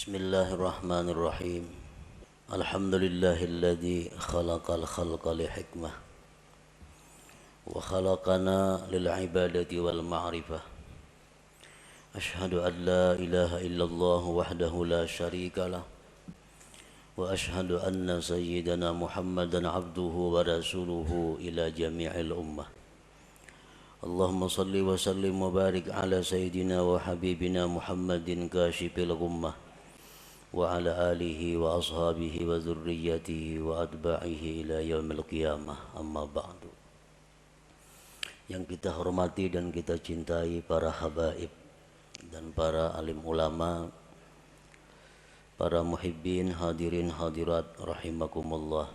Bismillahirrahmanirrahim. Alhamdulillahilladzi khalaqal khalqa li hikmah wa khalaqana lil ibadati wal ma'rifah. Ashhadu an la ilaha illallah wahdahu la syarika lah wa ashhadu anna sayyidana Muhammadan abduhu wa rasuluhu ila jami'il ummah. Allahumma salli wa sallim wa barik ala sayyidina wa habibina Muhammadin kashifil ghummah wa ala alihi wa ashabihi wa dzurriyyatihi wa atba'ihi ila yaumil qiyamah, amma ba'du. Yang kita hormati dan kita cintai para habaib dan para alim ulama, para muhibbin, hadirin hadirat rahimakumullah.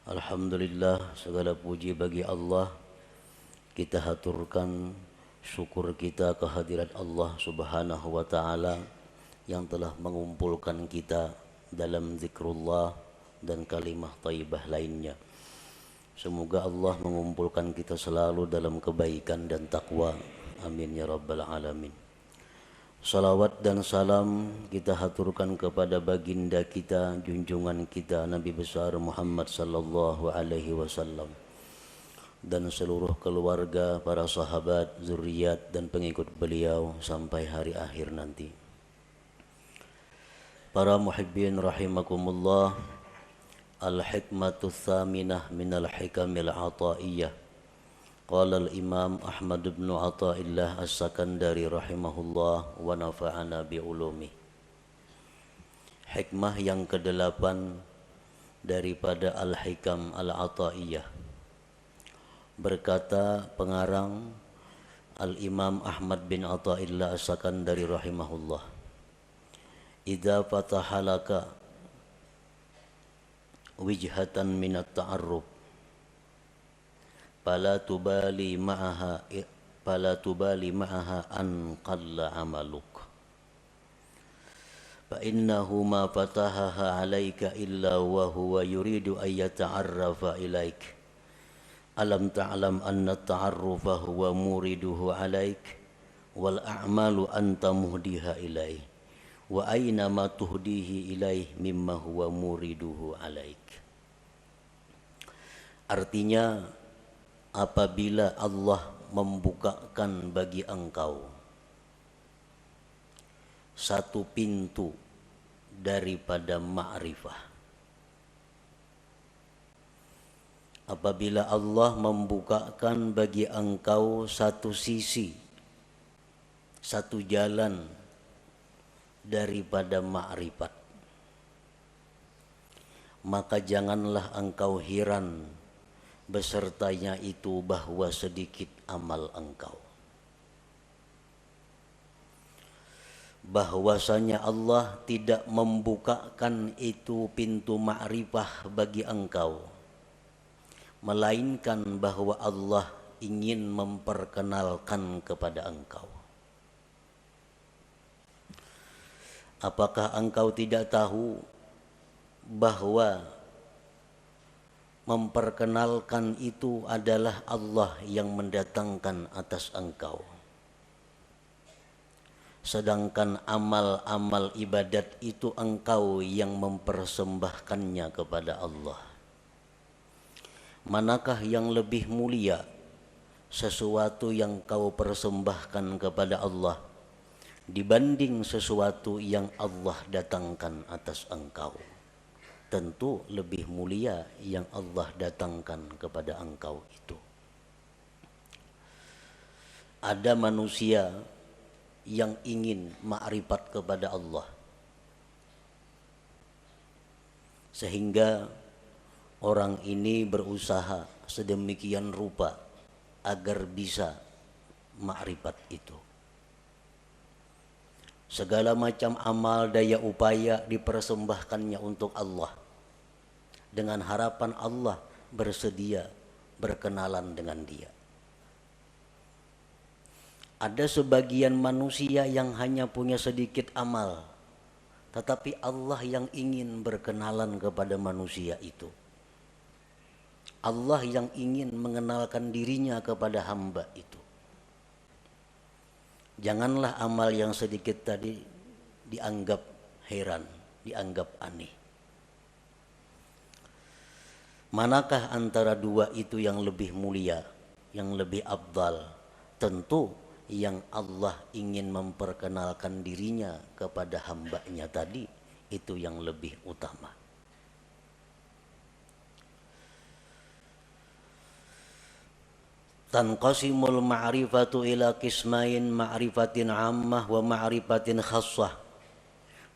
Alhamdulillah, segala puji bagi Allah. Kita haturkan syukur kita kehadirat Allah Subhanahu wa taala yang telah mengumpulkan kita dalam zikrullah dan kalimah thayyibah lainnya. Semoga Allah mengumpulkan kita selalu dalam kebaikan dan takwa. Amin ya rabbal alamin. Salawat dan salam kita haturkan kepada baginda kita, junjungan kita Nabi besar Muhammad sallallahu alaihi wasallam dan seluruh keluarga, para sahabat, zuriat dan pengikut beliau sampai hari akhir nanti. Para muhibbin rahimakumullah, al-hikmatu tsaminah minal hikamil ataiyah. Qala al-imam Ahmad bin Athaillah as-Sakandari rahimahullah wa nafa'ana bi'ulumi. Hikmah yang kedelapan daripada al-hikam al-ataiyah. Berkata pengarang al-imam Ahmad bin Athaillah as-Sakandari rahimahullah, idza fatahalaka wijhatan minat ta'arruf fala tubali ma'aha an qalla amaluk fa innahu ma fatahaha alayka illa wa huwa yuridu an yata'arrafa ilaik alam ta'lam anna at-ta'arrufa huwa muriduhu alayk wal a'malu anta muhdiha ilaih wa aina ma tuhdihi ilaih mimma huwa muriduhu alaik. Artinya, apabila Allah membukakan bagi engkau satu pintu daripada ma'rifah, apabila Allah membukakan bagi engkau satu sisi, satu jalan daripada ma'rifat, maka janganlah engkau heran besertanya itu bahwa sedikit amal engkau. Bahwasanya Allah tidak membukakan itu pintu ma'rifah bagi engkau, melainkan bahwa Allah ingin memperkenalkan kepada engkau. Apakah engkau tidak tahu bahwa memperkenalkan itu adalah Allah yang mendatangkan atas engkau, sedangkan amal-amal ibadat itu engkau yang mempersembahkannya kepada Allah? Manakah yang lebih mulia, sesuatu yang kau persembahkan kepada Allah dibanding sesuatu yang Allah datangkan atas engkau? Tentu lebih mulia yang Allah datangkan kepada engkau itu. Ada manusia yang ingin ma'rifat kepada Allah, sehingga orang ini berusaha sedemikian rupa agar bisa ma'rifat itu. Segala macam amal daya upaya dipersembahkannya untuk Allah, dengan harapan Allah bersedia berkenalan dengan dia. Ada sebagian manusia yang hanya punya sedikit amal, tetapi Allah yang ingin berkenalan kepada manusia itu. Allah yang ingin mengenalkan dirinya kepada hamba itu. Janganlah amal yang sedikit tadi dianggap heran, dianggap aneh. Manakah antara dua itu yang lebih mulia, yang lebih afdal? Tentu yang Allah ingin memperkenalkan dirinya kepada hambanya tadi, itu yang lebih utama. Tanqasimul ma'rifatu ila qismain ma'rifatin ammah wa ma'rifatin khassah.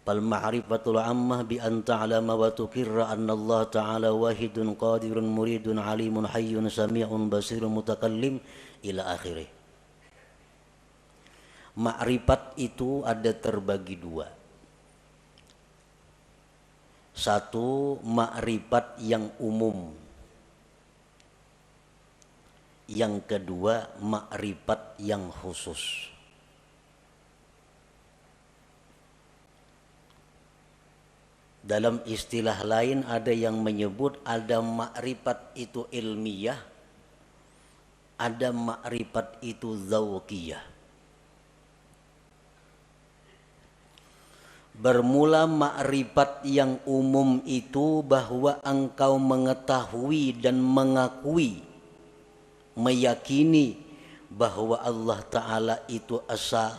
Fal ma'rifatul ammah bi an ta'lama wa tuqirra anna Allah ta'ala wahidun qadirun muridun alimun hayyun sami'un basirun mutakallim ila akhirih. Ma'rifat itu ada terbagi dua. Satu, ma'rifat yang umum. Yang kedua, ma'rifat yang khusus. Dalam istilah lain ada yang menyebut ada ma'rifat itu ilmiah, ada ma'rifat itu dzauqiyah. Bermula ma'rifat yang umum itu bahwa engkau mengetahui dan mengakui, meyakini bahwa Allah Ta'ala itu esa,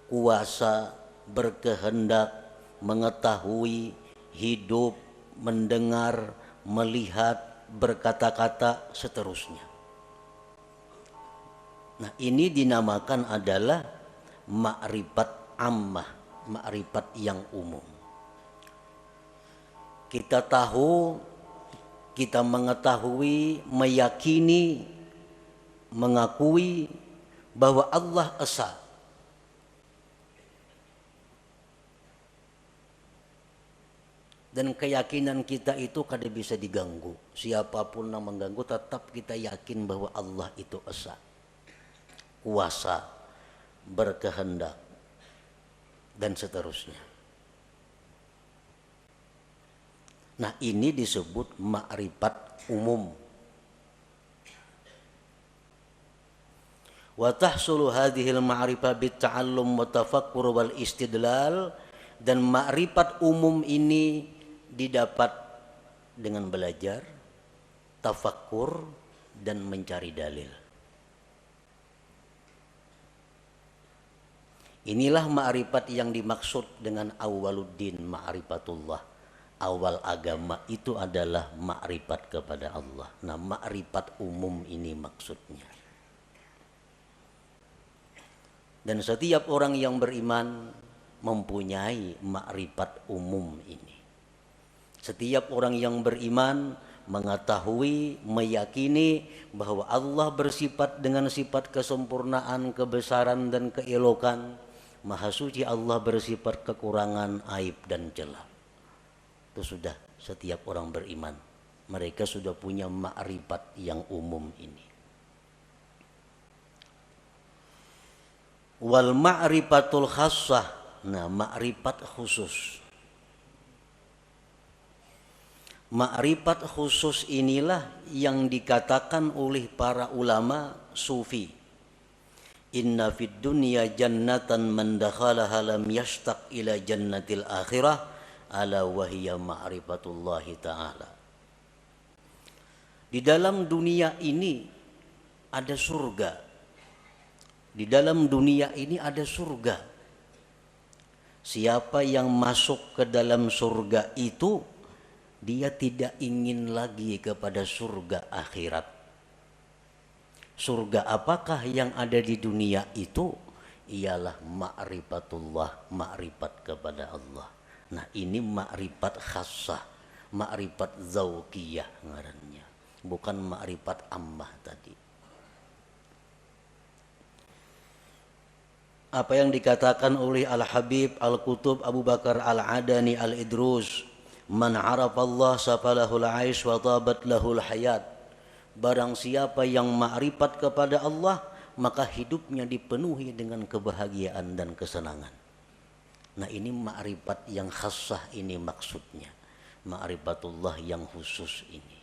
kuasa, berkehendak, mengetahui, hidup, mendengar, melihat, berkata-kata, seterusnya. Nah, ini dinamakan adalah ma'rifat ammah, ma'rifat yang umum. Kita tahu, kita mengetahui, meyakini, mengakui bahwa Allah esa. Dan keyakinan kita itu kada bisa diganggu. Siapapun yang mengganggu, tetap kita yakin bahwa Allah itu esa, kuasa, berkehendak, dan seterusnya. Nah, ini disebut ma'rifat umum. Wa tahsulu hadhil ma'rifah bitta'allum wa tafakkur wal istidlal, dan ma'rifat umum ini didapat dengan belajar, tafakkur, dan mencari dalil. Inilah ma'rifat yang dimaksud dengan awwaluddin ma'rifatullah. Awal agama itu adalah ma'rifat kepada Allah. Nah, ma'rifat umum ini maksudnya. Dan setiap orang yang beriman mempunyai ma'rifat umum ini. Setiap orang yang beriman mengetahui, meyakini bahwa Allah bersifat dengan sifat kesempurnaan, kebesaran, dan keelokan. Maha suci Allah bersifat kekurangan, aib, dan celah. Itu sudah setiap orang beriman. Mereka sudah punya ma'rifat yang umum ini. Wal ma'rifatul khassah, nah ma'rifat khusus. Ma'rifat khusus inilah yang dikatakan oleh para ulama sufi. Inna fid dunya jannatan man dakhalaha lam yashtaq ila jannatil akhirah ala wahiyya ma'rifatullahi ta'ala. Di dalam dunia ini ada surga. Di dalam dunia ini ada surga. Siapa yang masuk ke dalam surga itu, dia tidak ingin lagi kepada surga akhirat. Surga apakah yang ada di dunia itu? Ialah ma'rifatullah, ma'rifat kepada Allah. Nah, ini ma'rifat khassah, ma'rifat dzauqiyah ngarannya, bukan ma'rifat ammah tadi. Apa yang dikatakan oleh Al-Habib Al-Qutub Abu Bakar Al-Adani Al-Idrus, man arafallah safalahul aish wa tabat lahul hayat. Barang siapa yang ma'rifat kepada Allah, maka hidupnya dipenuhi dengan kebahagiaan dan kesenangan. Nah, ini ma'rifat yang khassah ini maksudnya. Ma'rifatullah yang khusus ini.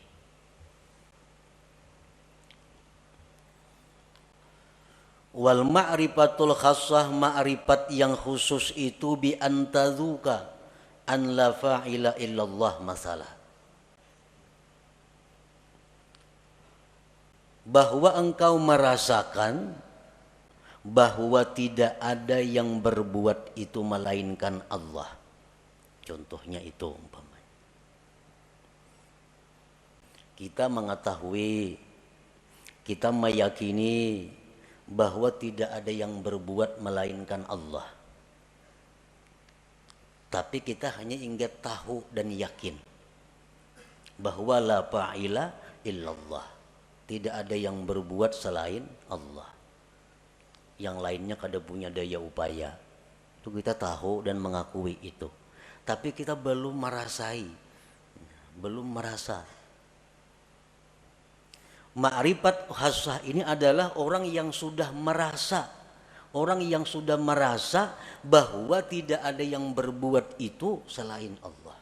Wal ma'rifatul khassah, ma'rifat yang khusus itu bi antazuka an la fa'ila illallah masalah. Bahwa engkau merasakan bahwa tidak ada yang berbuat itu melainkan Allah. Contohnya itu umpamanya. Kita mengetahui, kita meyakini bahwa tidak ada yang berbuat melainkan Allah. Tapi kita hanya ingin tahu dan yakin bahwa la fa'ila illallah. Tidak ada yang berbuat selain Allah. Yang lainnya kada punya daya upaya. Itu kita tahu dan mengakui itu. Tapi kita belum merasai. Belum merasa. Ma'rifat khassah ini adalah orang yang sudah merasa. Orang yang sudah merasa bahwa tidak ada yang berbuat itu selain Allah.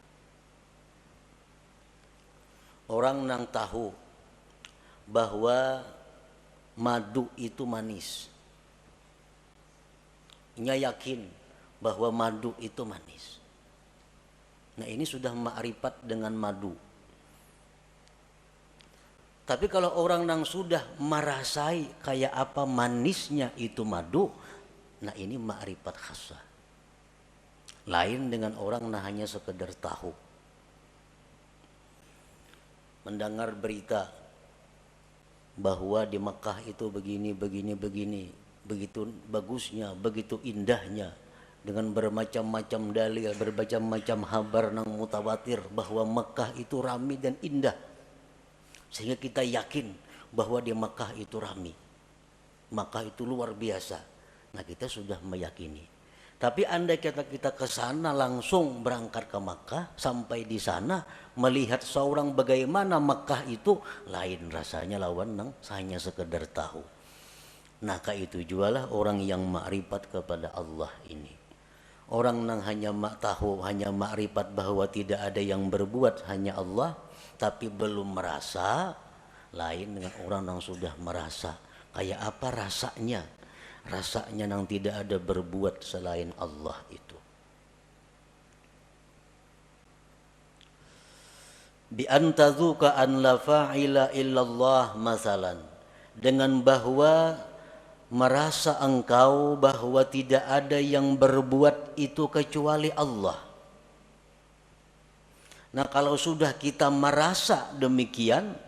Orang yang tahu bahwa madu itu manis. Nya yakin bahwa madu itu manis. Nah, ini sudah ma'rifat dengan madu. Tapi kalau orang yang sudah merasai kayak apa manisnya itu madu, nah ini ma'rifat khassah. Lain dengan orang yang hanya sekedar tahu. Mendengar berita bahwa di Mekah itu begini, begitu bagusnya, begitu indahnya, dengan bermacam-macam dalil, bermacam-macam kabar nang mutawatir bahwa Mekah itu ramai dan indah, sehingga kita yakin bahwa di Mekah itu ramai, Mekah itu luar biasa. Nah, kita sudah meyakini. Tapi andai kita ke sana langsung berangkat ke Makkah, sampai di sana melihat seorang bagaimana Makkah itu, lain rasanya lawan nang hanya sekedar tahu. Nah, itu jualah orang yang ma'rifat kepada Allah ini. Orang nang hanya tahu, hanya ma'rifat bahwa tidak ada yang berbuat hanya Allah, tapi belum merasa, lain dengan orang yang sudah merasa. Kayak apa rasanya? Rasanya nang tidak ada berbuat selain Allah itu. Bi antazuka an la fa'ila illallah masalan. Dengan bahwa merasa engkau bahwa tidak ada yang berbuat itu kecuali Allah. Nah, kalau sudah kita merasa demikian,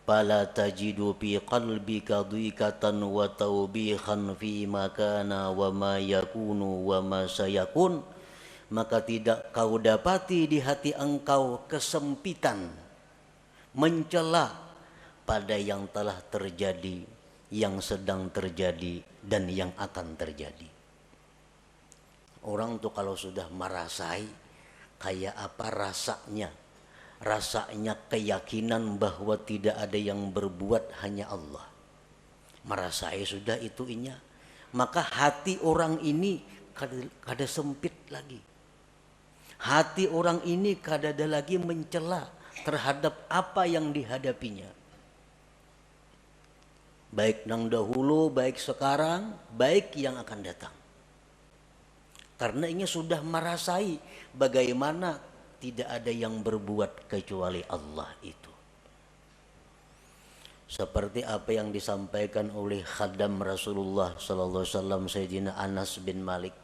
fala tajidu fi qalbika dhiqatan wa tawbihan fi ma kana wa ma yakunu wa ma sayakun, maka tidak kau dapati di hati engkau kesempitan, mencela pada yang telah terjadi, yang sedang terjadi, dan yang akan terjadi. Orang tuh kalau sudah merasai kayak apa rasanya, keyakinan bahwa tidak ada yang berbuat hanya Allah, merasai sudah itu inya, maka hati orang ini kada sempit lagi. Hati orang ini kada ada lagi mencela terhadap apa yang dihadapinya, baik nang dahulu, baik sekarang, baik yang akan datang. Karena ini sudah merasai bagaimana tidak ada yang berbuat kecuali Allah itu. Seperti apa yang disampaikan oleh khadam Rasulullah sallallahu alaihi wasallam, Sayyidina Anas bin Malik.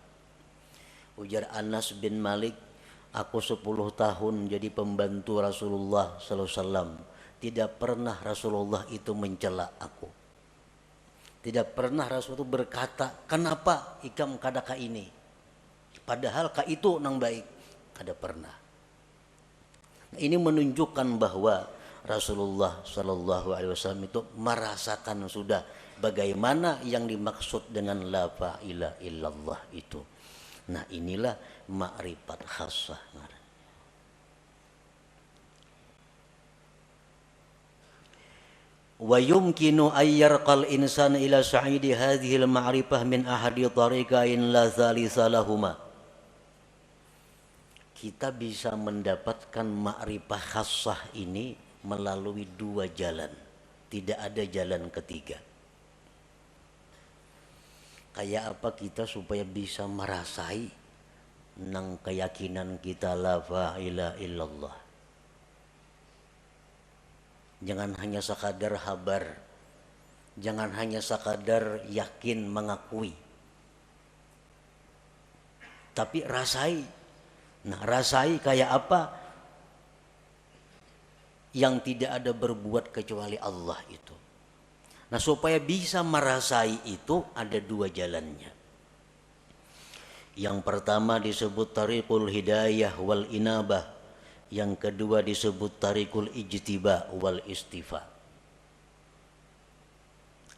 Ujar Anas bin Malik, aku 10 tahun jadi pembantu Rasulullah sallallahu alaihi wasallam. Tidak pernah Rasulullah itu mencela aku. Tidak pernah Rasul itu berkata, kenapa ikam kadaka ini? Padahal ka itu nang baik. Kada pernah. Ini menunjukkan bahwa Rasulullah Shallallahu Alaihi Wasallam itu merasakan sudah bagaimana yang dimaksud dengan la ilaha illallah itu. Nah, inilah ma'rifat khassah. Wa yumkinu ayyarqal insan ila sa'idi hadhihi al-ma'rifah min ahadi tariqain la thalitha lahuma. Kita bisa mendapatkan ma'rifah khassah ini melalui 2 jalan. Tidak ada jalan ketiga. Kayak apa kita supaya bisa merasai nang keyakinan kita la ilaha illallah. Jangan hanya sekadar habar, jangan hanya sekadar yakin mengakui, tapi rasai. Nah, rasai kayak apa? Yang tidak ada berbuat kecuali Allah itu. Nah, supaya bisa merasai itu ada dua jalannya. Yang pertama disebut tariqul hidayah wal inabah. Yang kedua disebut tariqul ijtiba wal istifa.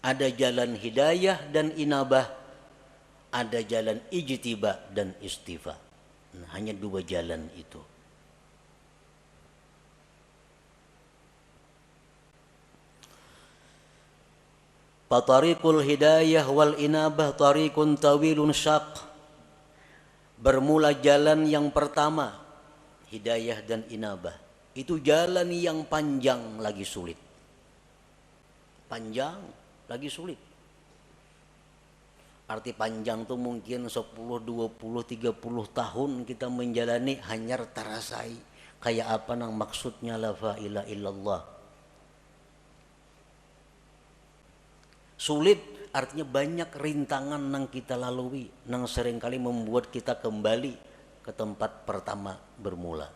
Ada jalan hidayah dan inabah, ada jalan ijtiba dan istifa. Nah, hanya dua jalan itu. Fatariqul hidayah wal inabah tariqun tawilun syaq. Bermula jalan yang pertama, hidayah dan inabah. Itu jalan yang panjang lagi sulit. Panjang lagi sulit. Arti panjang tuh mungkin 10, 20, 30 tahun kita menjalani hanya terasai. Kayak apa nang maksudnya la ilaha illallah. Sulit artinya banyak rintangan nang kita lalui, nang seringkali membuat kita kembali ke tempat pertama bermula.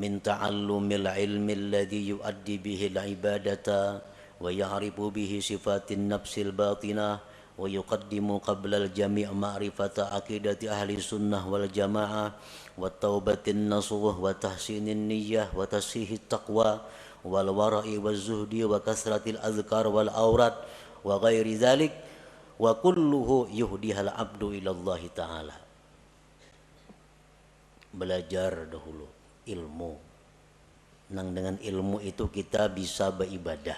Min ta'allumil ilmi alladhi yuaddi bihi al-ibadata wa ya'rifu bihi sifatin nafsil batinah wa yuqaddimu qabla al-jami' ma'rifata aqidati ahli sunnah wal jamaah wa taubatin nasuh wa tahsinin niyyah wa tasihit taqwa wal wara'i wal zuhdi wa kasratil azkar wal aurat wa ghairi dhalik wa kulluhu yuhdihal abdu ilallahi ta'ala. Belajar dahulu ilmu, nang dengan ilmu itu kita bisa beribadah,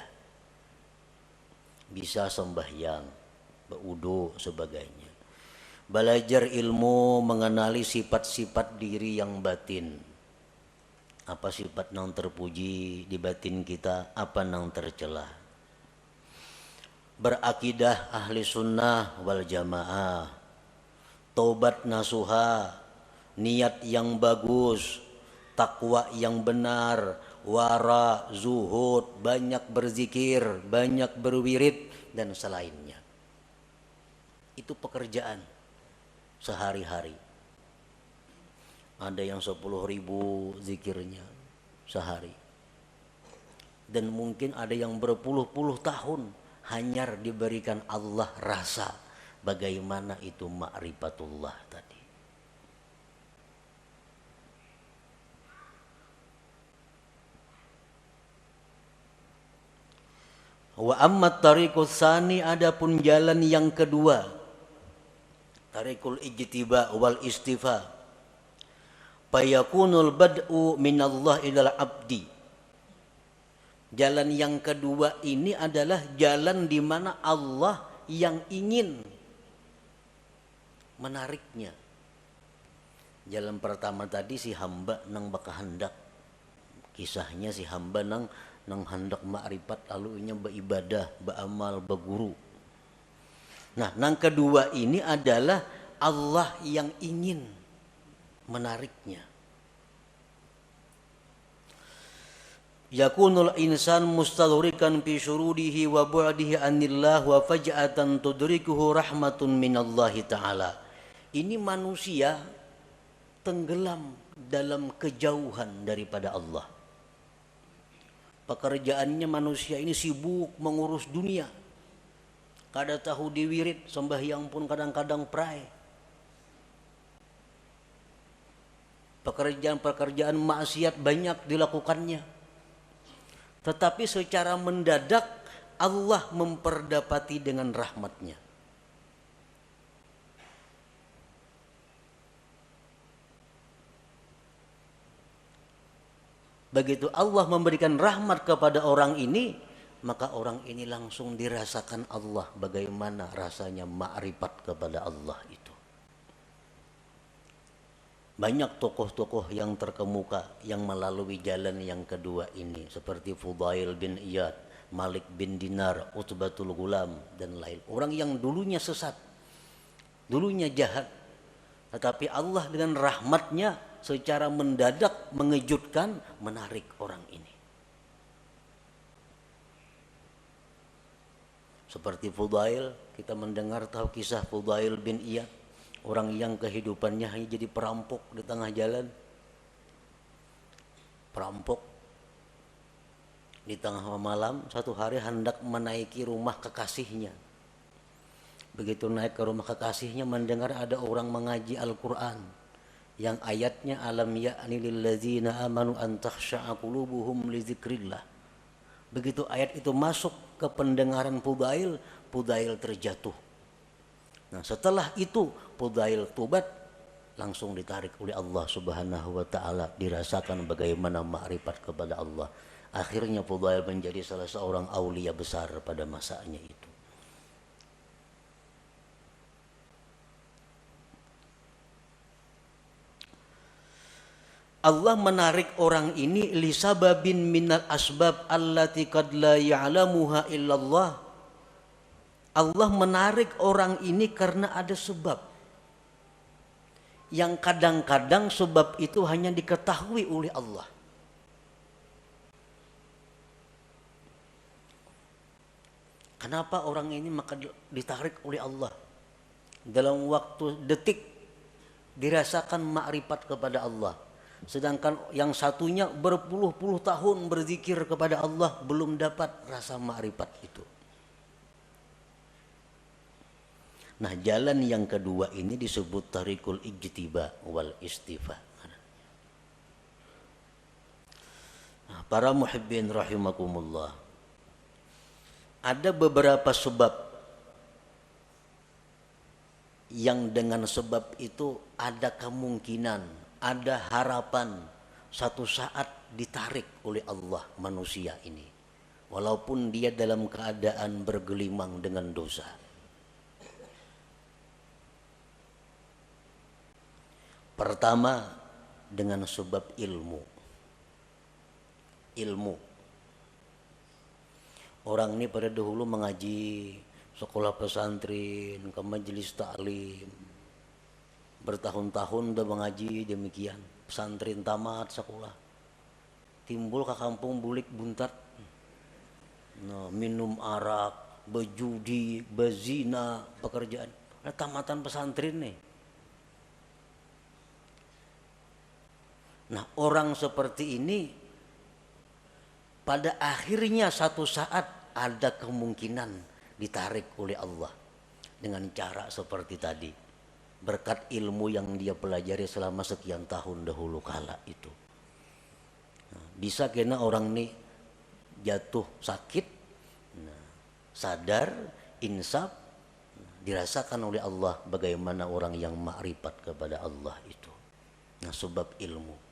bisa sembahyang, berwudu sebagainya. Belajar ilmu mengenali sifat-sifat diri yang batin. Apa sifat nang terpuji di batin kita, apa nang tercela. Berakidah ahli sunnah wal jamaah, taubat nasuha, niat yang bagus, takwa yang benar, wara, zuhud, banyak berzikir, banyak berwirid dan selainnya. Itu pekerjaan sehari-hari. Ada yang 10.000 zikirnya sehari. Dan mungkin ada yang berpuluh-puluh tahun hanya diberikan Allah rasa bagaimana itu ma'rifatullah tadi. Wa ammat tariqus tsani, adapun jalan yang kedua, tariqul ijtiba wal istifa. Fayakunul bad'u minallah ilal abdi. Jalan yang kedua ini adalah jalan di mana Allah yang ingin menariknya. Jalan pertama tadi si hamba nang baka hendak. Kisahnya si hamba nang hendak ma'rifat lalu inya beribadah, beramal, berguru. Nah, nang kedua ini adalah Allah yang ingin menariknya. Yakunul insan mustadhrikan fi syurudihi wa bu'dihi anillah wa faj'atan tudrikuhu rahmatun minallahi ta'ala. Ini manusia tenggelam dalam kejauhan daripada Allah. Pekerjaannya manusia ini sibuk mengurus dunia. Kada tahu diwirid, sembahyang pun kadang-kadang pray. Pekerjaan-pekerjaan maksiat banyak dilakukannya. Tetapi secara mendadak Allah memperdapati dengan rahmatnya. Begitu Allah memberikan rahmat kepada orang ini, maka orang ini langsung dirasakan Allah bagaimana rasanya ma'rifat kepada Allah itu. Banyak tokoh-tokoh yang terkemuka yang melalui jalan yang kedua ini, seperti Fudail bin Iyad, Malik bin Dinar, Utbatul Gulam dan lain. Orang yang dulunya sesat, dulunya jahat, tetapi Allah dengan rahmatnya secara mendadak mengejutkan, menarik orang ini. Seperti Fudail, kita mendengar tahu kisah Fudail bin Iyad, orang yang kehidupannya hanya jadi perampok di tengah jalan. Perampok di tengah malam satu hari hendak menaiki rumah kekasihnya. Begitu naik ke rumah kekasihnya, mendengar ada orang mengaji Al-Quran yang ayatnya alam ya'ni lilladzina amanu an takhsha'a qulubuhum li dzikrillah. Begitu ayat itu masuk ke pendengaran Fudail, Fudail terjatuh. Nah, setelah itu Fudail tobat, langsung ditarik oleh Allah Subhanahu wa taala, dirasakan bagaimana ma'rifat kepada Allah. Akhirnya Fudail menjadi salah seorang aulia besar pada masanya itu. Allah menarik orang ini lisababin minal asbab allati qad la ya'lamuha illallah. Allah menarik orang ini karena ada sebab yang kadang-kadang sebab itu hanya diketahui oleh Allah. Kenapa orang ini maka ditarik oleh Allah? Dalam waktu detik dirasakan makrifat kepada Allah. Sedangkan yang satunya berpuluh-puluh tahun berzikir kepada Allah belum dapat rasa makrifat itu. Nah, jalan yang kedua ini disebut tarikul ijtiba wal istifa. Nah, para muhibbin rahimakumullah, ada beberapa sebab yang dengan sebab itu ada kemungkinan, ada harapan satu saat ditarik oleh Allah manusia ini, walaupun dia dalam keadaan bergelimang dengan dosa. Pertama, dengan sebab ilmu. Orang ini pada dahulu mengaji sekolah pesantren, ke majelis taklim, bertahun-tahun udah mengaji demikian. Pesantren tamat sekolah, timbul ke kampung bulik buntat, minum arak, berjudi, berzina, pekerjaan. Nah, tamatan pesantren nih. Nah, orang seperti ini pada akhirnya satu saat ada kemungkinan ditarik oleh Allah dengan cara seperti tadi, berkat ilmu yang dia pelajari selama sekian tahun dahulu kala itu. Nah, bisa kena orang ini jatuh sakit, sadar, insaf, dirasakan oleh Allah bagaimana orang yang makrifat kepada Allah itu. Nah, sebab ilmu.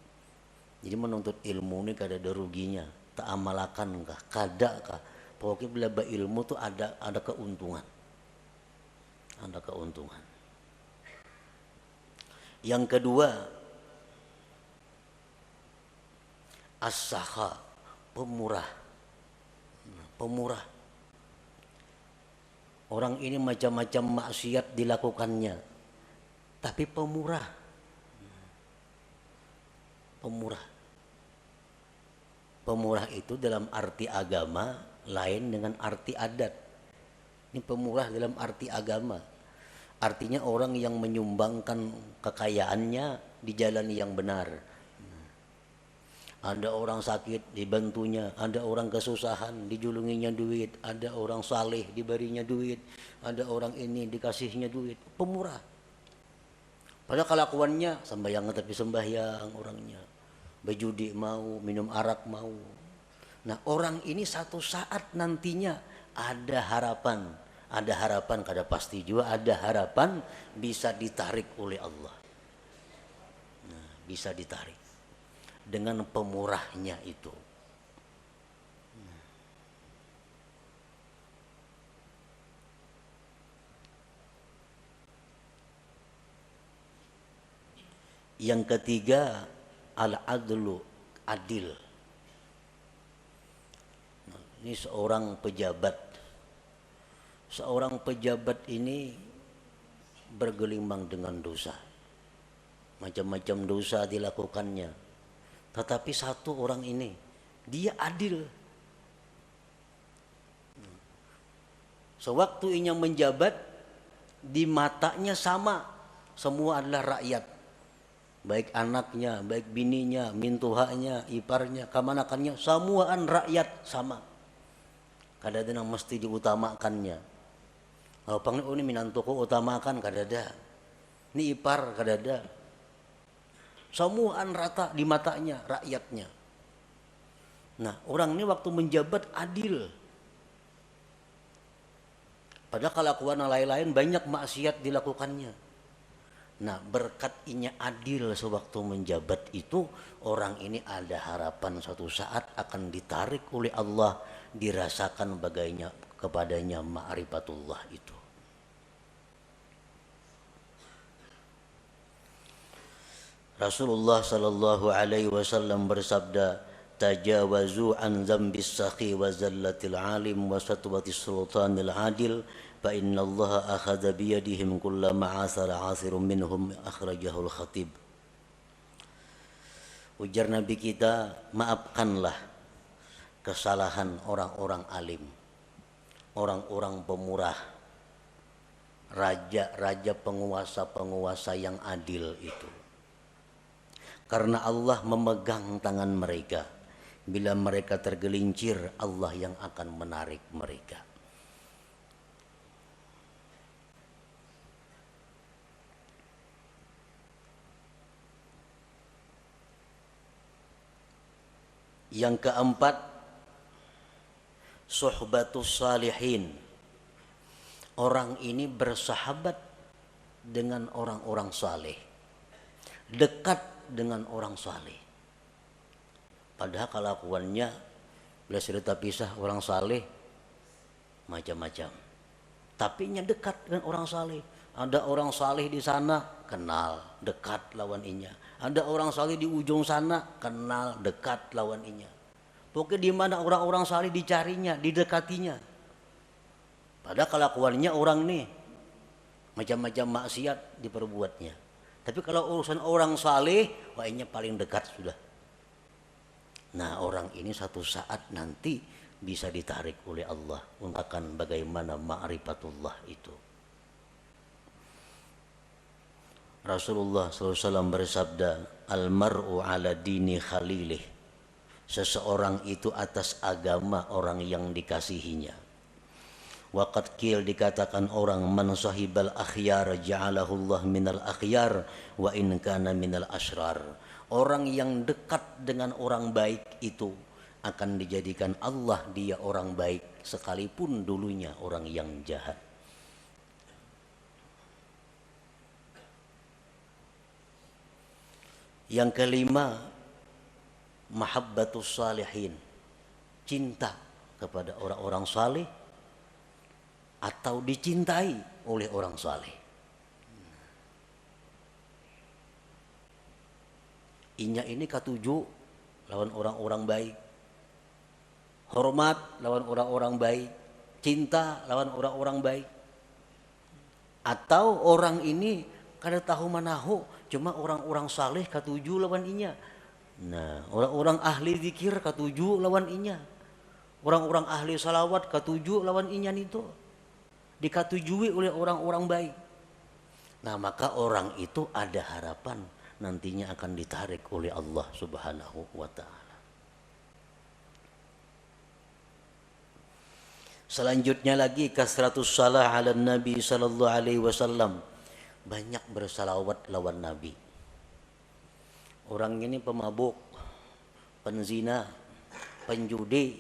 Jadi menuntut ilmu ini kada ada ruginya, tak amalakan kah, kada kah. Pokoknya bila ilmu tuh ada keuntungan. Ada keuntungan. Yang kedua, as-sakha, pemurah. Pemurah. Orang ini macam-macam maksiat dilakukannya, tapi pemurah. Pemurah. Pemurah itu dalam arti agama lain dengan arti adat. Ini pemurah dalam arti agama. Artinya orang yang menyumbangkan kekayaannya di jalan yang benar. Ada orang sakit dibantunya, ada orang kesusahan dijulunginya duit, ada orang saleh diberinya duit, ada orang ini dikasihnya duit. Pemurah. Padahal kelakuannya sembahyang tapi sembahyang orangnya. Berjudi mau, minum arak mau. Nah, orang ini satu saat nantinya ada harapan kada pasti juga, ada harapan bisa ditarik oleh Allah. Nah, bisa ditarik dengan pemurahnya itu. Yang ketiga, al-adlu, adil. Ini seorang pejabat. Seorang pejabat ini bergelimang dengan dosa. Macam-macam dosa dilakukannya. Tetapi satu orang ini, dia adil. Sewaktu ia menjabat, di matanya sama, semua adalah rakyat. Baik anaknya, baik bininya, mintuhanya, iparnya, kamanakannya, semuaan rakyat sama. Kadang-kadang mesti diutamakannya. Kalau panggil ini minantuku utamakan kadada. Ini ipar kadada. Semuaan rata di matanya rakyatnya. Nah, orang ini waktu menjabat adil. Padahal kelakuan lain-lain banyak maksiat dilakukannya. Nah, berkat inya adil sewaktu menjabat itu, orang ini ada harapan suatu saat akan ditarik oleh Allah, dirasakan bagainya kepadanya ma'rifatullah itu. Rasulullah sallallahu alaihi wasallam bersabda, tajawazu an dzambis sakhi wa zallatil alim wa satwatis sultanil adil fa innallaha akhadha bi yadihim kullama asara asirun minhum, akhrajahul khatib. Ujar Nabi kita, maafkanlah kesalahan orang-orang alim, orang-orang pemurah, raja-raja, penguasa-penguasa yang adil itu. Karena Allah memegang tangan mereka. Bila mereka tergelincir, Allah yang akan menarik mereka. Yang keempat, suhbatus salihin. Orang ini bersahabat dengan orang-orang saleh, dekat dengan orang saleh. Padahal kelakuannya bila cerita pisah orang saleh macam-macam. Tapi nya dekat dengan orang saleh. Ada orang saleh di sana, kenal, dekat lawan inya. Ada orang saleh di ujung sana, kenal, dekat lawan inya. Pokoknya di mana orang-orang saleh dicarinya, didekatinya. Padahal kelakuannya orang nih macam-macam maksiat diperbuatnya. Tapi kalau urusan orang saleh, wahnya paling dekat sudah. Nah, orang ini satu saat nanti bisa ditarik oleh Allah akan bagaimana ma'rifatullah itu. Rasulullah SAW bersabda, al-mar'u ala dini khalilih. Seseorang itu atas agama orang yang dikasihinya. Waqad qil, dikatakan orang, man sahibal akhyar ja'alahullah minal akhyar wa in kana minal asrar. Orang yang dekat dengan orang baik itu akan dijadikan Allah dia orang baik sekalipun dulunya orang yang jahat. Yang kelima, mahabbatus salihin. Cinta kepada orang-orang saleh atau dicintai oleh orang saleh. Inya ini katuju lawan orang-orang baik, hormat lawan orang-orang baik, cinta lawan orang-orang baik. Atau orang ini kada tahu manahu, cuma orang-orang saleh katuju lawan inya. Nah, orang-orang ahli zikir katuju lawan inya. Orang-orang ahli salawat katuju lawan inya itu. Dikatujui oleh orang-orang baik. Nah, maka orang itu ada harapan nantinya akan ditarik oleh Allah Subhanahu wa ta'ala. Selanjutnya lagi, kasratus salah ala Nabi sallallahu alaihi wasallam. Banyak bersalawat lawan Nabi. Orang ini pemabuk, penzina, penjudi,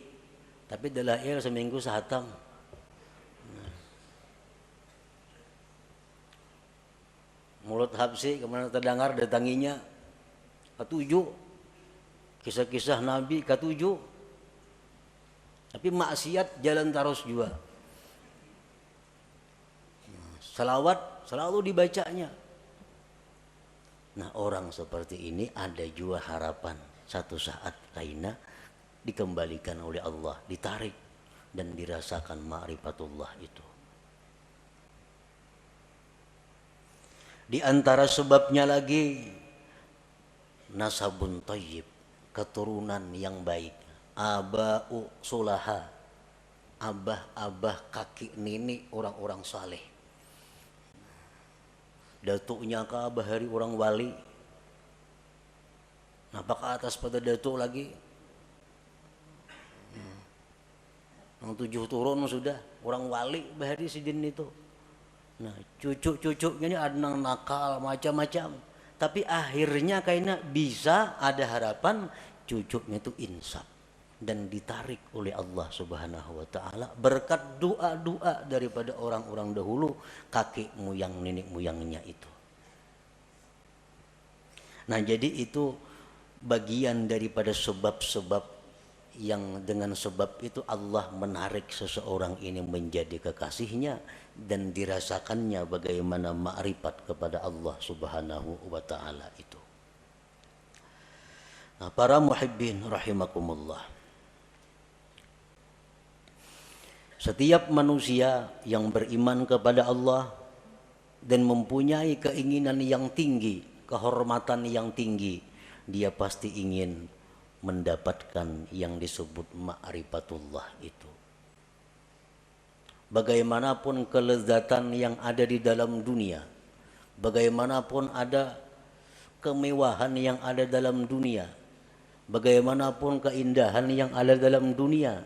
tapi dalail seminggu sehatam. Mulut habsi kemana terdengar datanginya ketujuh, kisah-kisah Nabi ketujuh, tapi maksiat jalan terus juga. Salawat selalu dibacanya. Nah, orang seperti ini ada juga harapan satu saat lainnya dikembalikan oleh Allah, ditarik dan dirasakan ma'rifatullah itu. Di antara sebabnya lagi nasabun thayyib, keturunan yang baik. Aba'u sulaha, abah-abah kakek nenek orang-orang saleh. Datuknya ke abah hari orang wali. Napa ke atas pada datuk lagi? Yang 7 turun sudah orang wali bahari sidin itu. Nah, cucu-cucunya ini ada yang nakal macam-macam. Tapi akhirnya kayaknya bisa ada harapan cucunya itu insaf dan ditarik oleh Allah Subhanahu wa taala berkat doa-doa daripada orang-orang dahulu, kakek moyang nenek moyangnya itu. Nah, jadi itu bagian daripada sebab-sebab yang dengan sebab itu Allah menarik seseorang ini menjadi kekasihnya dan dirasakannya bagaimana ma'rifat kepada Allah Subhanahu wa taala itu. Nah, para muhibbin rahimakumullah. Setiap manusia yang beriman kepada Allah dan mempunyai keinginan yang tinggi, kehormatan yang tinggi, dia pasti ingin mendapatkan yang disebut ma'rifatullah itu. Bagaimanapun kelezatan yang ada di dalam dunia, bagaimanapun ada kemewahan yang ada dalam dunia, bagaimanapun keindahan yang ada dalam dunia,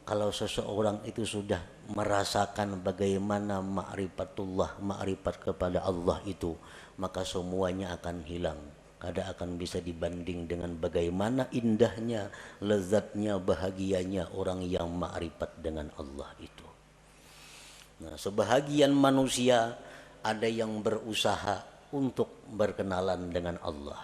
kalau seseorang itu sudah merasakan bagaimana ma'rifatullah, ma'rifat kepada Allah itu, maka semuanya akan hilang. Kada akan bisa dibanding dengan bagaimana indahnya, lezatnya, bahagianya orang yang ma'rifat dengan Allah itu. Nah, sebahagian manusia ada yang berusaha untuk berkenalan dengan Allah.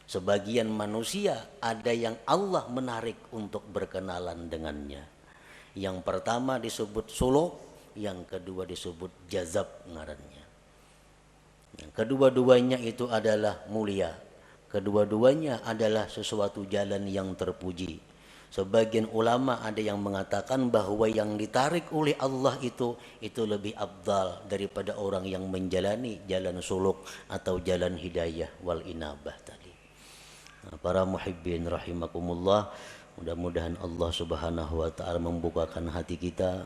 Sebagian manusia ada yang Allah menarik untuk berkenalan dengannya. Yang pertama disebut suluk, yang kedua disebut jazab ngarannya. Kedua-duanya itu adalah mulia. Kedua-duanya adalah sesuatu jalan yang terpuji. Sebagian ulama ada yang mengatakan bahwa yang ditarik oleh Allah itu lebih afdal daripada orang yang menjalani jalan suluk atau jalan hidayah wal inabah tadi. Nah, para muhibbin rahimakumullah, mudah-mudahan Allah Subhanahu wa taala membukakan hati kita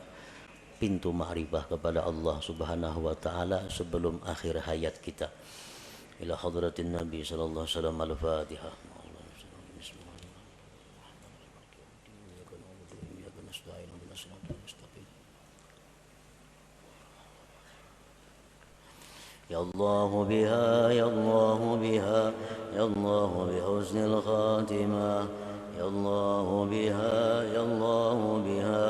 pintu ma'rifah kepada Allah Subhanahu wa taala sebelum akhir hayat kita. Ila hadratin Nabi sallallahu alaihi wasallam, al-Fatihah. Ya Allah biha, ya Allah biha, ya Allah bihusnil khatimah. Ya Allah biha, ya Allah biha,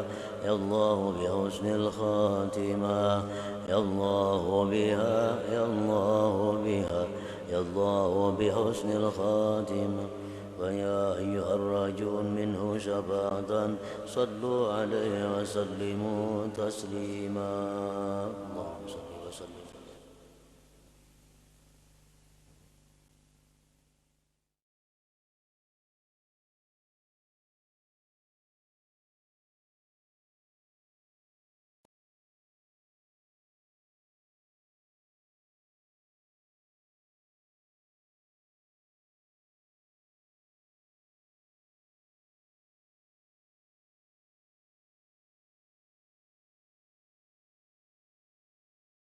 ya Allah bihusnil khatimah. Ya Allah biha, ya Allah biha, ya Allah bihusnil khatimah. ويا أيها الراجون منه شفاعة صلوا عليه وسلموا تسليما. اللهم صل وسلم